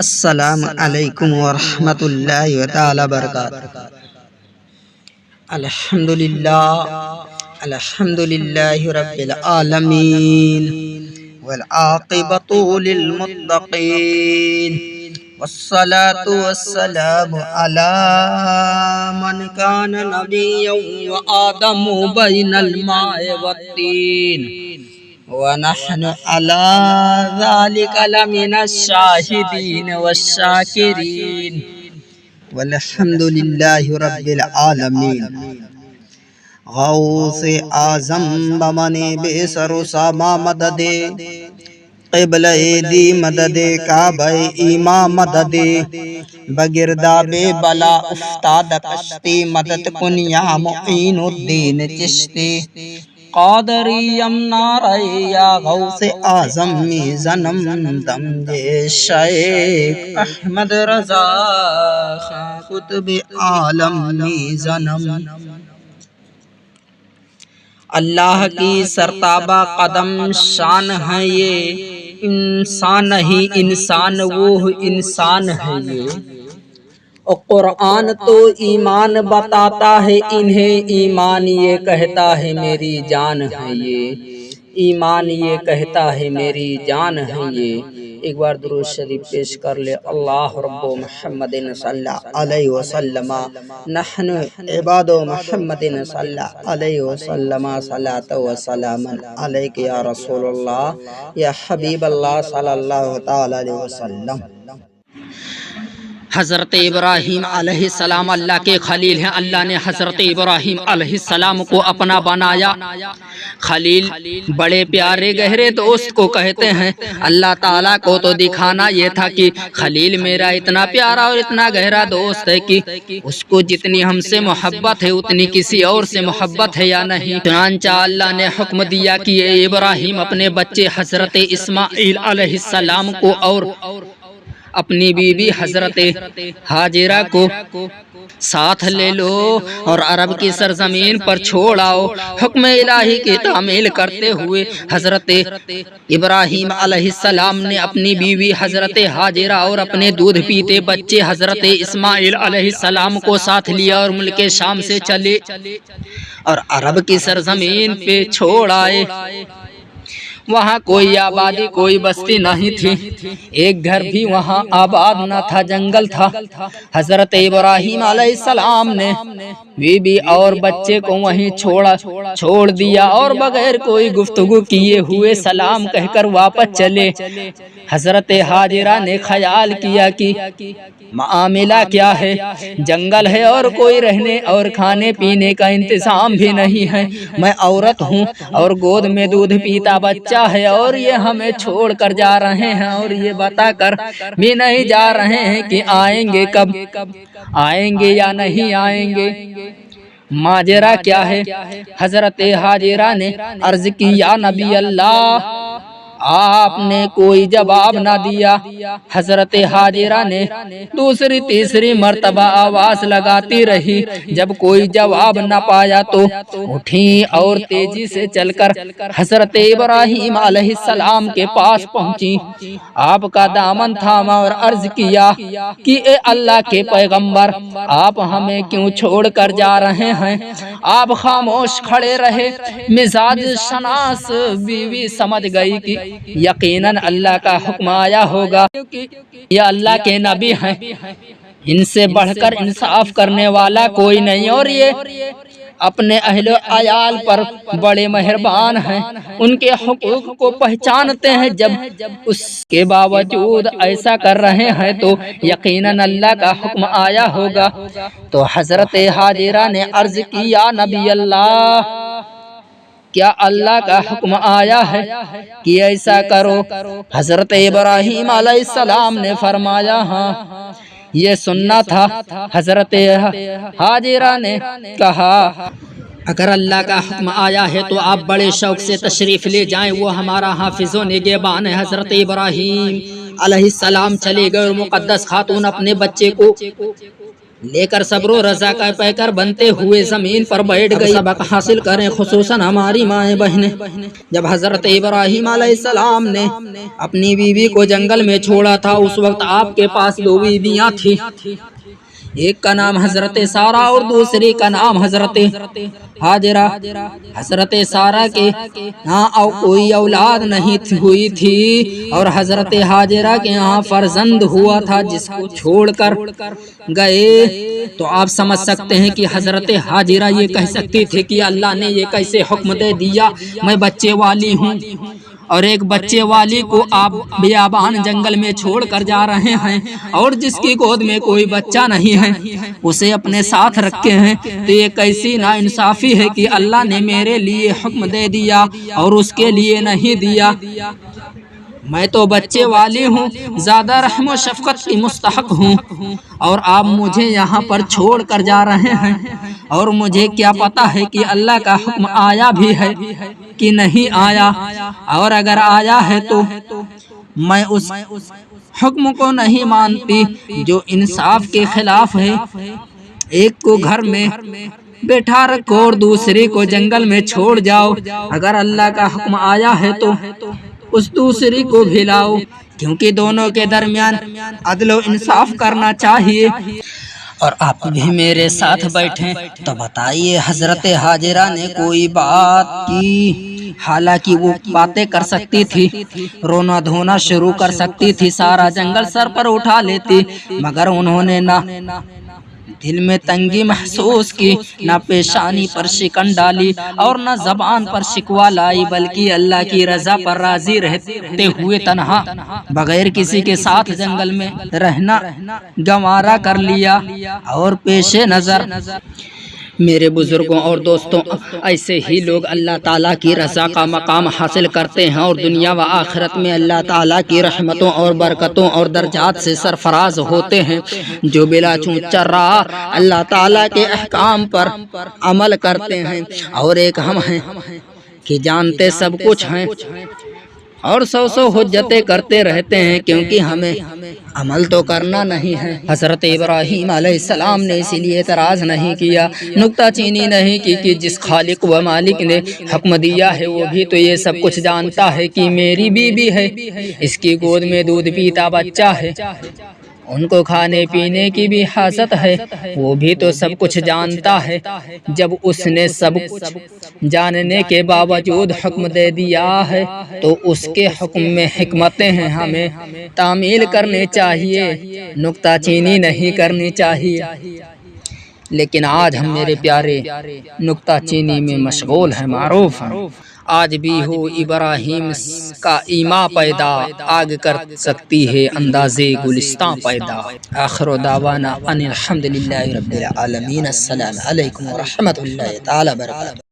السلام علیکم ورحمۃ اللہ تعالی وبرکاتہ۔ الحمدللہ رب العالمین والعاقبۃ للمتقین والصلاة والسلام علی من کان نبیا وآدم بین الماء والطین ونحن على ذلك لمن الشاهدين والشاكرين والحمد لله رب العالمين۔ غوث اعظم بمن بسر سما مدد قبلہ دی مدد کعبہ ایماں مدد بگرداب بلا افتاد کشتی مدد کن یا معین الدین چشتی قادری یمنارے یا غوث اعظم زنم دم دے شیخ احمد رضا خطب عالم زنم۔ اللہ کی سرتابہ قدم شان ہے یہ انسان نہیں انسان وہ انسان ہے یہ، اور قرآن تو ایمان بتاتا ہے انہیں، ایمان یہ کہتا ہے میری جان ہے یہ، ایمان یہ کہتا ہے میری جان ہے یہ۔ ایک بار درود شریف پیش کر لے۔ اللہ رب محمد صلی اللہ علیہ وسلم نحن عباد محمد صلی اللہ علیہ وسلم صلاۃ و سلام علیک یا رسول اللہ یا حبیب اللہ صلی اللہ تعالی علیہ وسلم۔ حضرت ابراہیم علیہ السلام اللہ کے خلیل ہیں۔ اللہ نے حضرت ابراہیم علیہ السلام کو اپنا بنایا۔ خلیل بڑے پیارے گہرے دوست کو کہتے ہیں۔ اللہ تعالیٰ کو تو دکھانا یہ تھا کہ خلیل میرا اتنا پیارا اور اتنا گہرا دوست ہے کہ اس کو جتنی ہم سے محبت ہے اتنی کسی اور سے محبت ہے یا نہیں۔ چنانچہ اللہ نے حکم دیا کہ اے ابراہیم اپنے بچے حضرت اسماعیل علیہ السلام کو اور اپنی بیوی حضرت ہاجرہ کو ساتھ لے لو اور عرب کی سرزمین پر چھوڑ آؤ۔ حکم الہی کی تعمیل کرتے ہوئے حضرت ابراہیم علیہ السلام نے اپنی بیوی حضرت ہاجرہ اور اپنے دودھ پیتے بچے حضرت اسماعیل علیہ السلام کو ساتھ لیا اور ملک شام سے چلے اور عرب کی سرزمین پہ چھوڑ آئے۔ وہاں کوئی آبادی کوئی بستی نہیں تھی، ایک گھر بھی وہاں آباد نہ تھا، جنگل تھا۔ حضرت ابراہیم علیہ السلام نے بیوی اور بچے کو وہیں چھوڑ دیا اور بغیر کوئی گفتگو کیے ہوئے سلام کہہ کر واپس چلے۔ حضرت ہاجرہ نے خیال کیا کہ معاملہ کیا ہے، جنگل ہے اور کوئی رہنے اور کھانے پینے کا انتظام بھی نہیں ہے، میں عورت ہوں اور گود میں دودھ پیتا بچہ ہے اور یہ ہمیں چھوڑ کر جا رہے ہیں اور یہ بتا کر بھی نہیں جا رہے ہیں کہ آئیں گے کب، آئیں گے یا نہیں آئیں گے، ماجرا کیا ہے۔ حضرت ہاجرہ نے عرض کی یا نبی اللہ، آپ نے کوئی جواب نہ دیا۔ حضرت ہاجرہ نے دوسری تیسری مرتبہ آواز لگاتی رہی، جب کوئی جواب نہ پایا تو اٹھیں اور تیزی سے چل کر حضرت ابراہیم علیہ السلام کے پاس پہنچی، آپ کا دامن تھاما اور عرض کیا کہ اے اللہ کے پیغمبر، آپ ہمیں کیوں چھوڑ کر جا رہے ہیں؟ آپ خاموش کھڑے رہے۔ مزاج شناس بیوی سمجھ گئی کہ یقیناً اللہ کا حکم آیا ہوگا، یہ اللہ کے نبی ہیں، ان سے بڑھ کر انصاف کرنے والا کوئی نہیں اور یہ اپنے اہل و عیال پر بڑے مہربان ہیں، ان کے حقوق کو پہچانتے ہیں، جب اس کے باوجود ایسا کر رہے ہیں تو یقیناً اللہ کا حکم آیا ہوگا۔ تو حضرت ہاجرہ نے عرض کی یا نبی اللہ، کیا اللہ کا حکم آیا ہے کہ ایسا کرو؟ حضرت ابراہیم علیہ السلام نے فرمایا ہاں، یہ سننا تھا۔ حضرت ہاجرہ نے کہا اگر اللہ کا حکم آیا ہے تو آپ بڑے شوق سے تشریف لے جائیں، وہ ہمارا حافظ و نگہبان ہے۔ حضرت ابراہیم علیہ السلام چلے گئے اور مقدس خاتون اپنے بچے کو لے کر صبر و رضا کا پیکر بنتے ہوئے زمین پر بیٹھ گئی۔ سبق حاصل کریں خصوصاً ہماری مائیں بہنیں۔ جب حضرت ابراہیم علیہ السلام نے اپنی بیوی کو جنگل میں چھوڑا تھا، اس وقت آپ کے پاس دو بیویاں تھیں، ایک کا نام حضرت سارہ اور دوسری کا نام حضرت ہاجرہ۔ حضرت سارہ کے یہاں کوئی اولاد نہیں ہوئی تھی اور حضرت ہاجرہ کے یہاں فرزند ہوا تھا جس کو چھوڑ کر گئے۔ تو آپ سمجھ سکتے ہیں کہ حضرت ہاجرہ یہ کہہ سکتی تھی کہ اللہ نے یہ کیسے حکم دے دیا، میں بچے والی ہوں اور ایک بچے والی کو آپ بیابان جنگل میں چھوڑ کر جا رہے ہیں، اور جس کی گود میں کوئی بچہ نہیں ہے اسے اپنے ساتھ رکھے ہیں۔ تو یہ کیسی ناانصافی ہے کہ اللہ نے میرے لیے حکم دے دیا اور اس کے لیے نہیں دیا۔ میں تو بچے والی ہوں، زیادہ رحم و شفقت کی مستحق ہوں، اور آپ مجھے یہاں پر چھوڑ کر جا رہے ہیں، اور مجھے کیا پتا ہے کہ اللہ کا حکم آیا بھی ہے کہ نہیں آیا، اور اگر آیا ہے تو میں اس حکم کو نہیں مانتی جو انصاف کے خلاف ہے۔ ایک کو گھر میں بیٹھا رکھو اور دوسرے کو جنگل میں چھوڑ جاؤ، اگر اللہ کا حکم آیا ہے تو اس دوسری کو بھی لاؤ، کیونکہ دونوں کے درمیان عدل و انصاف کرنا چاہیے۔ اور آپ بھی میرے ساتھ بیٹھیں تو بتائیے حضرت ہاجرہ نے کوئی بات کی؟ حالانکہ وہ باتیں کر سکتی تھی، رونا دھونا شروع کر سکتی تھی، سارا جنگل سر پر اٹھا لیتی، مگر انہوں نے نہ دل میں تنگی محسوس کی، نہ پیشانی پر شکن ڈالی اور نہ زبان پر شکوہ لائی، بلکہ اللہ کی رضا پر راضی رہتے ہوئے تنہا بغیر کسی کے ساتھ جنگل میں رہنا گوارا کر لیا۔ اور پیش نظر میرے بزرگوں اور دوستوں، ایسے ہی لوگ اللہ تعالیٰ کی رضا کا مقام حاصل کرتے ہیں اور دنیا و آخرت میں اللہ تعالیٰ کی رحمتوں اور برکتوں اور درجات سے سرفراز ہوتے ہیں، جو بلا چونچرا اللہ تعالیٰ کے احکام پر عمل کرتے ہیں۔ اور ایک ہم ہیں کہ جانتے سب کچھ ہیں اور سو حجتیں کرتے رہتے ہیں، کیونکہ ہمیں عمل تو کرنا نہیں ہے۔ حضرت ابراہیم علیہ السلام نے اسی لیے اعتراض نہیں کیا، نکتہ چینی نہیں کی کہ جس خالق و مالک نے حکم دیا ہے وہ بھی تو یہ سب کچھ جانتا ہے کہ میری بیوی ہے، اس کی گود میں دودھ پیتا بچہ ہے، ان کو کھانے پینے کی بھی حاجت ہے، وہ بھی تو سب کچھ جانتا ہے۔ جب اس نے سب کچھ جاننے کے باوجود حکم دے دیا ہے تو اس کے حکم میں حکمتیں ہیں، ہمیں تعمیل کرنی چاہیے، نکتہ چینی نہیں کرنی چاہیے۔ لیکن آج ہم میرے پیارے نکتہ چینی میں مشغول ہیں، معروف ہیں۔ آج بھی ہو ابراہیم کا ایما پیدا، آگ کر سکتی ہے اندازے گلستان پیدا۔ آخر دعوانا ان الحمدللہ رب العالمین۔ السلام علیکم ورحمۃ اللہ تعالی وبرکاتہ۔